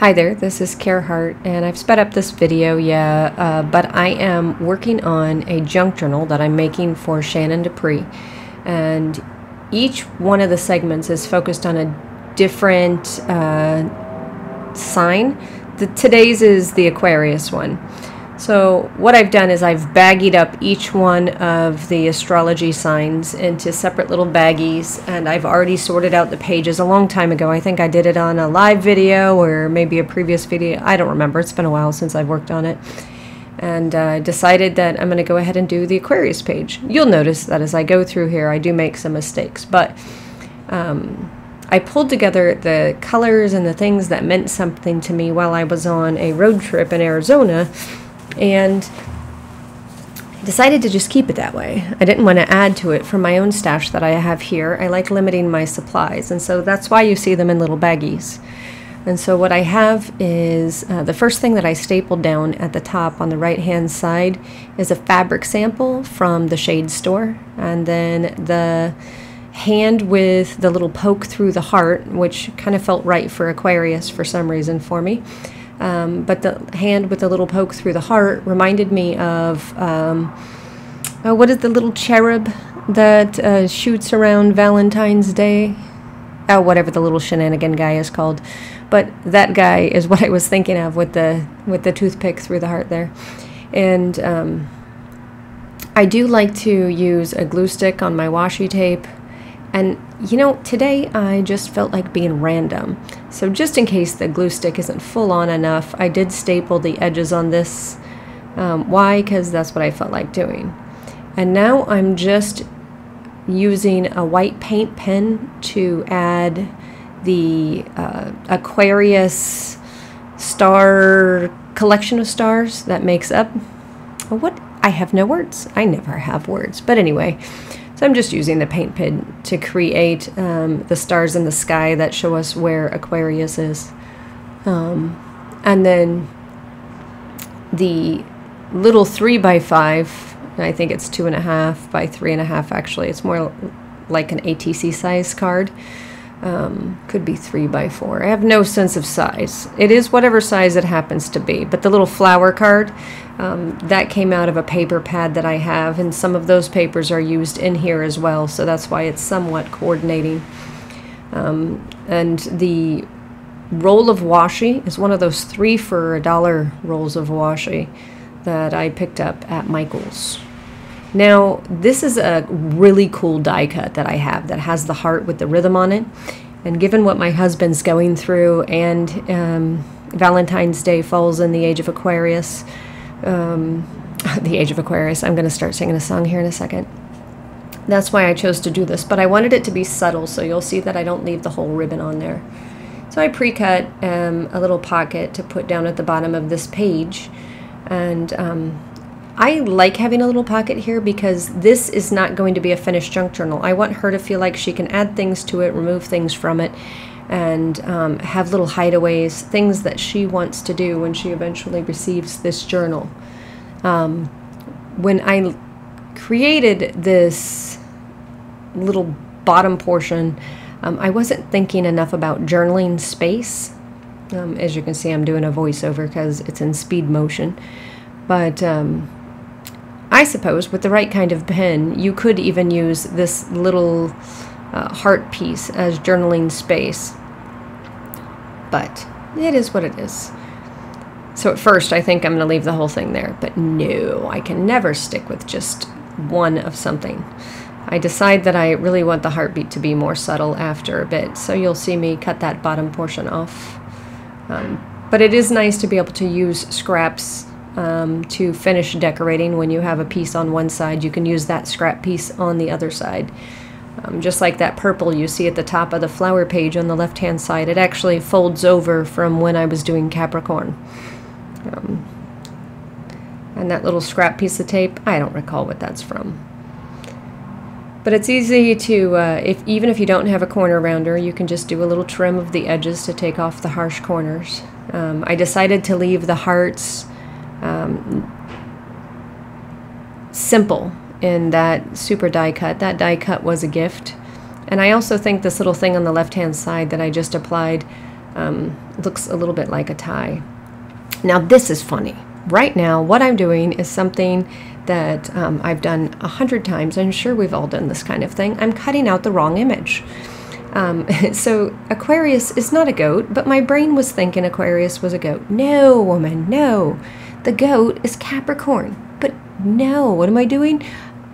Hi there, this is Hart, and I've sped up this video, but I am working on a junk journal that I'm making for Shannon Dupree, and each one of the segments is focused on a different sign. Today's is the Aquarius one. So what I've done is I've baggied up each one of the astrology signs into separate little baggies, and I've already sorted out the pages a long time ago. I think I did it on a live video or maybe a previous video. I don't remember. It's been a while since I've worked on it. And I decided that I'm going to go ahead and do the Aquarius page. You'll notice that as I go through here, I do make some mistakes, but I pulled together the colors and the things that meant something to me while I was on a road trip in Arizona, and decided to just keep it that way. I didn't want to add to it from my own stash that I have here. I like limiting my supplies, and so that's why you see them in little baggies. And so what I have is the first thing that I stapled down at the top on the right hand side is a fabric sample from the Shade store, and then the hand with the little poke through the heart, which kind of felt right for Aquarius for some reason for me. But the hand with the little poke through the heart reminded me of, what is the little cherub that shoots around Valentine's Day? Oh, whatever the little shenanigan guy is called. But that guy is what I was thinking of with the toothpick through the heart there. And I do like to use a glue stick on my washi tape. And you know, today I just felt like being random. So just in case the glue stick isn't full on enough, I did staple the edges on this. Why? Because that's what I felt like doing. And now I'm just using a white paint pen to add the Aquarius star collection of stars that makes up what? I have no words. I never have words. But anyway, so I'm just using the paint pen to create the stars in the sky that show us where Aquarius is. And then the little 3x5, I think it's 2.5 by 3.5 actually. It's more like an ATC size card. Could be 3x4. I have no sense of size. It is whatever size it happens to be. But the little flower card, that came out of a paper pad that I have, and some of those papers are used in here as well, so that's why it's somewhat coordinating. And the roll of washi is one of those 3 for $1 rolls of washi that I picked up at Michael's. Now, this is a really cool die cut that I have that has the heart with the rhythm on it. And given what my husband's going through, and Valentine's Day falls in the age of Aquarius, I'm going to start singing a song here in a second. That's why I chose to do this, but I wanted it to be subtle, so you'll see that I don't leave the whole ribbon on there. So I pre-cut a little pocket to put down at the bottom of this page, and I like having a little pocket here because this is not going to be a finished junk journal. I want her to feel like she can add things to it, remove things from it, and have little hideaways, things that she wants to do when she eventually receives this journal. When I created this little bottom portion, I wasn't thinking enough about journaling space. As you can see, I'm doing a voiceover because it's in speed motion. But I suppose with the right kind of pen, you could even use this little heart piece as journaling space. But it is what it is. So at first I think I'm going to leave the whole thing there, but no, I can never stick with just one of something. I decide that I really want the heartbeat to be more subtle after a bit, so you'll see me cut that bottom portion off. But it is nice to be able to use scraps to finish decorating. When you have a piece on one side, you can use that scrap piece on the other side. Just like that purple you see at the top of the flower page on the left hand side, it actually folds over from when I was doing Capricorn. And that little scrap piece of tape, I don't recall what that's from. But it's easy to, even if you don't have a corner rounder, you can just do a little trim of the edges to take off the harsh corners. I decided to leave the hearts simple in that super die cut. That die cut was a gift. And I also think this little thing on the left hand side that I just applied looks a little bit like a tie. Now this is funny. Right now, what I'm doing is something that I've done 100 times. I'm sure we've all done this kind of thing. I'm cutting out the wrong image. So Aquarius is not a goat, but my brain was thinking Aquarius was a goat. No, woman, no. The goat is Capricorn. But no, what am I doing?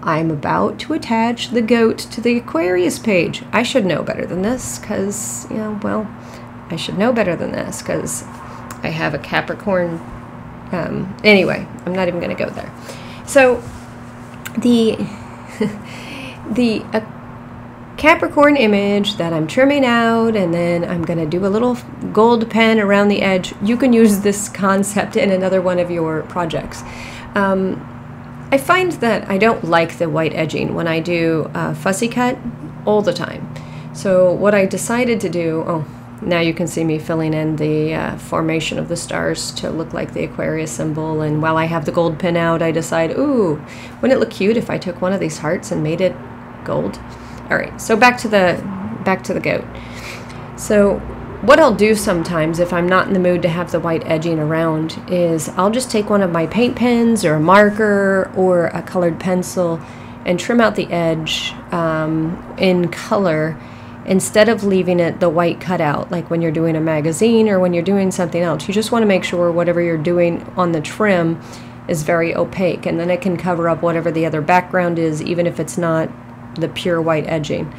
I'm about to attach the goat to the Aquarius page. I should know better than this because, you know, well, I should know better than this because I have a Capricorn. Anyway, I'm not even going to go there. So the Capricorn image that I'm trimming out, and then I'm going to do a little gold pen around the edge. You can use this concept in another one of your projects. I find that I don't like the white edging when I do fussy cut all the time. So what I decided to do, oh, now you can see me filling in the formation of the stars to look like the Aquarius symbol. And while I have the gold pin out, I decide, ooh, wouldn't it look cute if I took one of these hearts and made it gold? All right, so back to the goat. So what I'll do sometimes if I'm not in the mood to have the white edging around is I'll just take one of my paint pens or a marker or a colored pencil and trim out the edge in color, instead of leaving it the white cutout like when you're doing a magazine or when you're doing something else. You just want to make sure whatever you're doing on the trim is very opaque, and then it can cover up whatever the other background is, even if it's not the pure white edging.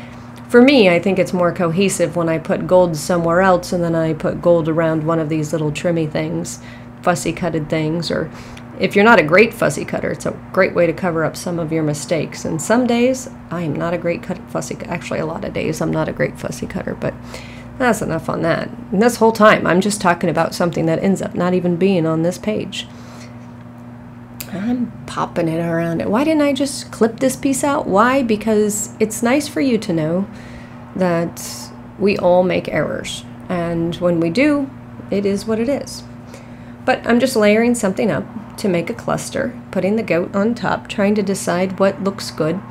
For me, I think it's more cohesive when I put gold somewhere else and then I put gold around one of these little trimmy things, fussy cutted things. Or if you're not a great fussy cutter, it's a great way to cover up some of your mistakes. And some days I am not a great fussy cutter. Actually, a lot of days I'm not a great fussy cutter, but that's enough on that. And this whole time I'm just talking about something that ends up not even being on this page. I'm popping it around it. Why didn't I just clip this piece out? Why? Because it's nice for you to know that we all make errors. And when we do, it is what it is. But I'm just layering something up to make a cluster, putting the goat on top, trying to decide what looks good.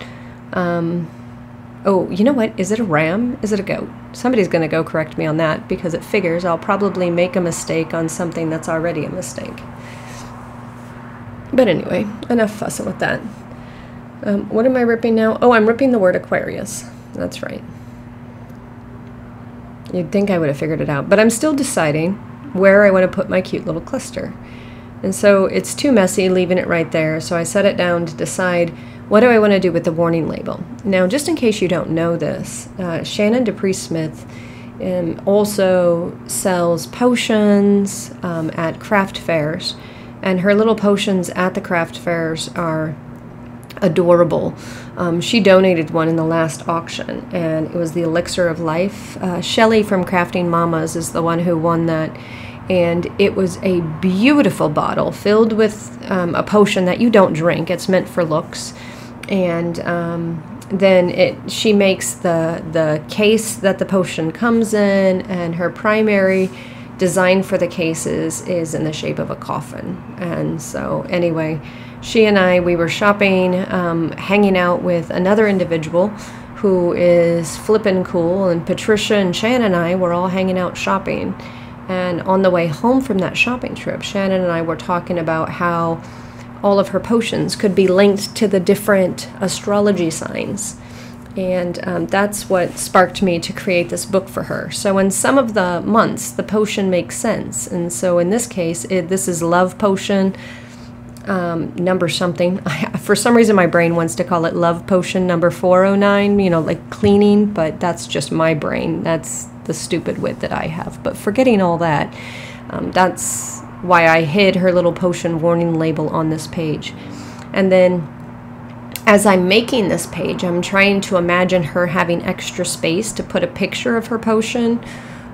Oh, you know what? Is it a ram? Is it a goat? Somebody's going to go correct me on that, because it figures I'll probably make a mistake on something that's already a mistake. But anyway, enough fussing with that. What am I ripping now? Oh, I'm ripping the word Aquarius. That's right. You'd think I would have figured it out, but I'm still deciding where I want to put my cute little cluster. And so it's too messy leaving it right there, so I set it down to decide what do I want to do with the warning label. Now, just in case you don't know this, Shannon Dupree Smith also sells potions at craft fairs. And her little potions at the craft fairs are adorable. She donated one in the last auction, and it was the Elixir of Life. Shelly from Crafting Mamas is the one who won that. And it was a beautiful bottle filled with a potion that you don't drink. It's meant for looks. And then she makes the case that the potion comes in, and her primary design for the cases is in the shape of a coffin. And so anyway, she and I, we were shopping, hanging out with another individual who is flippin' cool, and Patricia and Shannon and I were all hanging out shopping. And on the way home from that shopping trip, Shannon and I were talking about how all of her potions could be linked to the different astrology signs. And that's what sparked me to create this book for her. So in some of the months, the potion makes sense. And so in this case, this is Love Potion number something. For some reason, my brain wants to call it Love Potion number 409, you know, like cleaning, but that's just my brain. That's the stupid wit that I have. But forgetting all that, that's why I hid her little potion warning label on this page. And then as I'm making this page, I'm trying to imagine her having extra space to put a picture of her potion,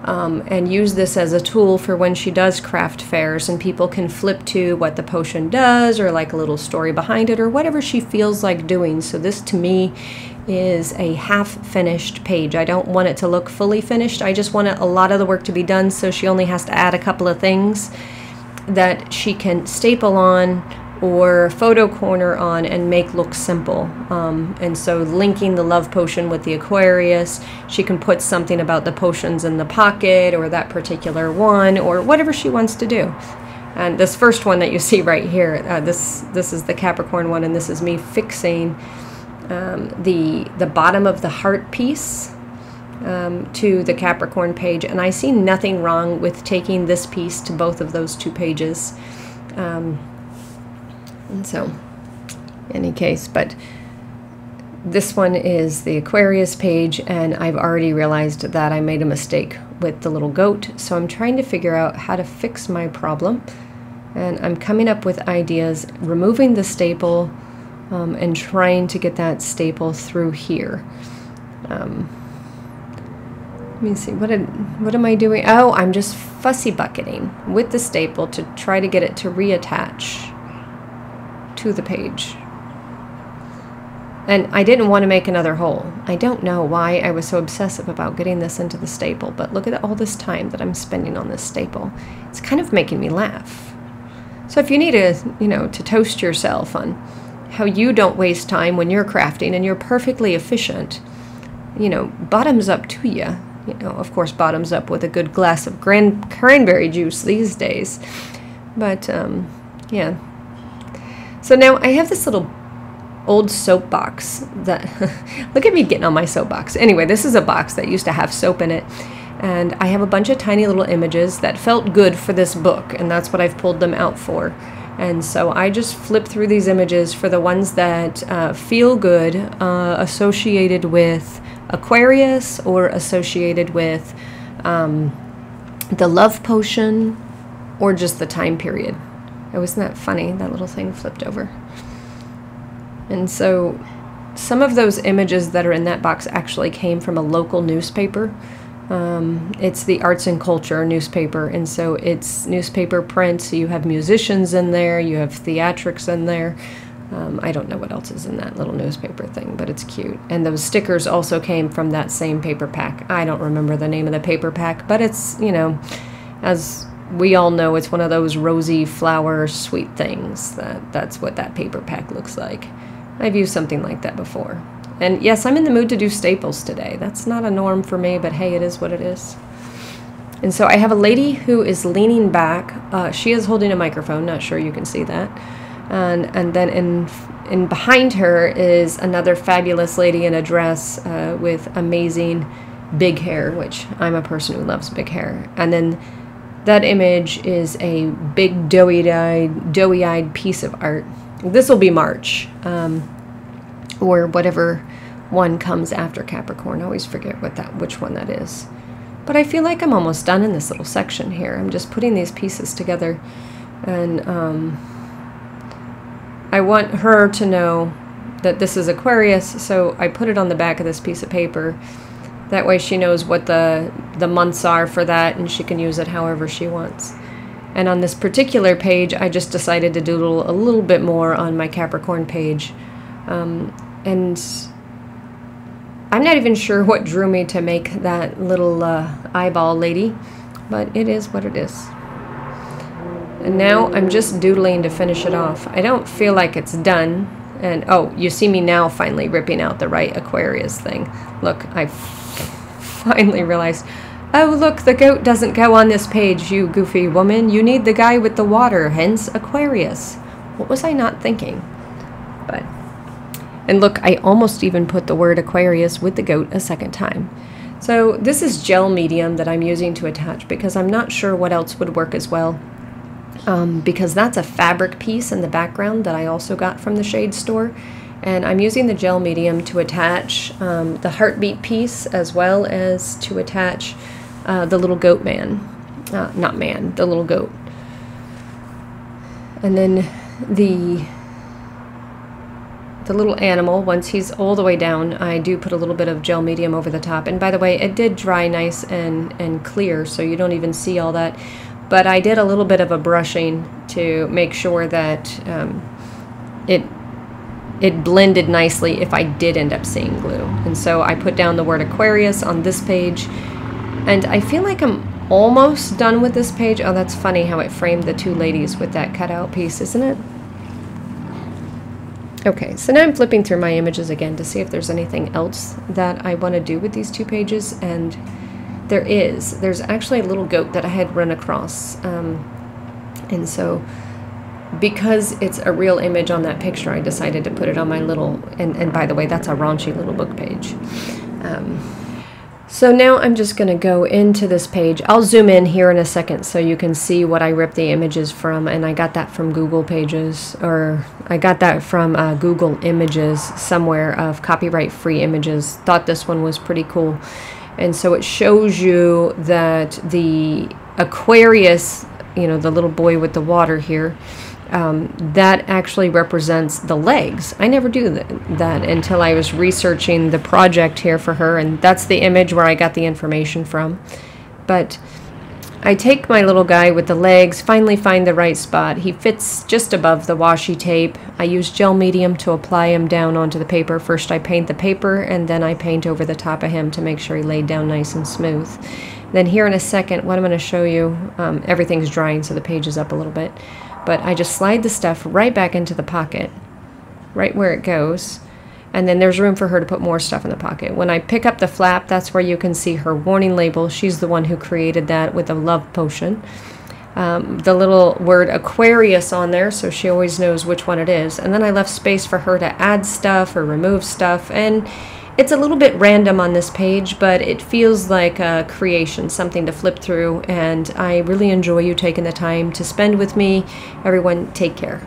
and use this as a tool for when she does craft fairs, and people can flip to what the potion does, or like a little story behind it, or whatever she feels like doing. So this to me is a half-finished page. I don't want it to look fully finished. I just want a lot of the work to be done, so she only has to add a couple of things that she can staple on, or photo corner on and make look simple. And so linking the love potion with the Aquarius, she can put something about the potions in the pocket or that particular one or whatever she wants to do. And this first one that you see right here, this is the Capricorn one, and this is me fixing the bottom of the heart piece to the Capricorn page, and I see nothing wrong with taking this piece to both of those two pages. And so, in any case, but this one is the Aquarius page, and I've already realized that I made a mistake with the little goat, so I'm trying to figure out how to fix my problem, and I'm coming up with ideas, removing the staple, and trying to get that staple through here. Let me see, what am I doing? Oh, I'm just fussy bucketing with the staple to try to get it to reattach to the page. And I didn't want to make another hole. I don't know why I was so obsessive about getting this into the staple, but look at all this time that I'm spending on this staple. It's kind of making me laugh. So if you need to toast yourself on how you don't waste time when you're crafting and you're perfectly efficient, bottoms up to you. Of course, bottoms up with a good glass of cranberry juice these days. But, yeah. So now I have this little old soap box that, look at me getting on my soapbox. Anyway, this is a box that used to have soap in it. And I have a bunch of tiny little images that felt good for this book, and that's what I've pulled them out for. And so I just flip through these images for the ones that feel good, associated with Aquarius or associated with the love potion or just the time period. Wasn't that funny? That little thing flipped over. And so some of those images that are in that box actually came from a local newspaper. It's the Arts and Culture newspaper, and so it's newspaper print, so you have musicians in there, you have theatrics in there. I don't know what else is in that little newspaper thing, but it's cute. And those stickers also came from that same paper pack. I don't remember the name of the paper pack, but it's, as we all know, it's one of those rosy flower sweet things. That's what that paper pack looks like. I've used something like that before. And yes, I'm in the mood to do staples today. That's not a norm for me, but hey, it is what it is. And so I have a lady who is leaning back. She is holding a microphone. Not sure you can see that. And then in behind her is another fabulous lady in a dress with amazing big hair, which I'm a person who loves big hair. And then that image is a big doughy-eyed piece of art. This will be March, or whatever one comes after Capricorn. I always forget which one that is. But I feel like I'm almost done in this little section here. I'm just putting these pieces together, and I want her to know that this is Aquarius, so I put it on the back of this piece of paper. That way she knows what the months are for that, and she can use it however she wants. And on this particular page, I just decided to doodle a little bit more on my Capricorn page. And I'm not even sure what drew me to make that little eyeball lady, but it is what it is. And now I'm just doodling to finish it off. I don't feel like it's done. And oh, you see me now finally ripping out the right Aquarius thing. Look, I finally realized, oh look, the goat doesn't go on this page, you goofy woman. You need the guy with the water, hence Aquarius. What was I not thinking? But, and look, I almost even put the word Aquarius with the goat a second time. So this is gel medium that I'm using to attach because I'm not sure what else would work as well. Because that's a fabric piece in the background that I also got from the shade store. And I'm using the gel medium to attach the heartbeat piece as well as to attach the little goat man. Not man, the little goat. And then the little animal, once he's all the way down, I do put a little bit of gel medium over the top. And by the way, it did dry nice and clear, so you don't even see all that. But I did a little bit of a brushing to make sure that it blended nicely if I did end up seeing glue. And so I put down the word Aquarius on this page. And I feel like I'm almost done with this page. Oh, that's funny how it framed the two ladies with that cutout piece, isn't it? Okay, so now I'm flipping through my images again to see if there's anything else that I want to do with these 2 pages, and there's actually a little goat that I had run across, and so because it's a real image on that picture, I decided to put it on my little, and by the way, that's a raunchy little book page. So now I'm just going to go into this page. I'll zoom in here in a second so you can see what I ripped the images from, and I got that from Google Pages, or I got that from Google Images somewhere of copyright-free images. Thought this one was pretty cool. And so it shows you that the Aquarius, you know, the little boy with the water here, that actually represents the legs. I never do that until I was researching the project here for her, and that's the image where I got the information from. But I take my little guy with the legs, finally find the right spot. He fits just above the washi tape. I use gel medium to apply him down onto the paper. First I paint the paper, and then I paint over the top of him to make sure he laid down nice and smooth. Then here in a second, what I'm going to show you, everything's drying so the page is up a little bit, but I just slide the stuff right back into the pocket, right where it goes, and then there's room for her to put more stuff in the pocket. When I pick up the flap, that's where you can see her warning label. She's the one who created that with a love potion. The little word Aquarius on there, so she always knows which one it is. And then I left space for her to add stuff or remove stuff, and it's a little bit random on this page, but it feels like a creation, something to flip through, and I really enjoy you taking the time to spend with me. Everyone, take care.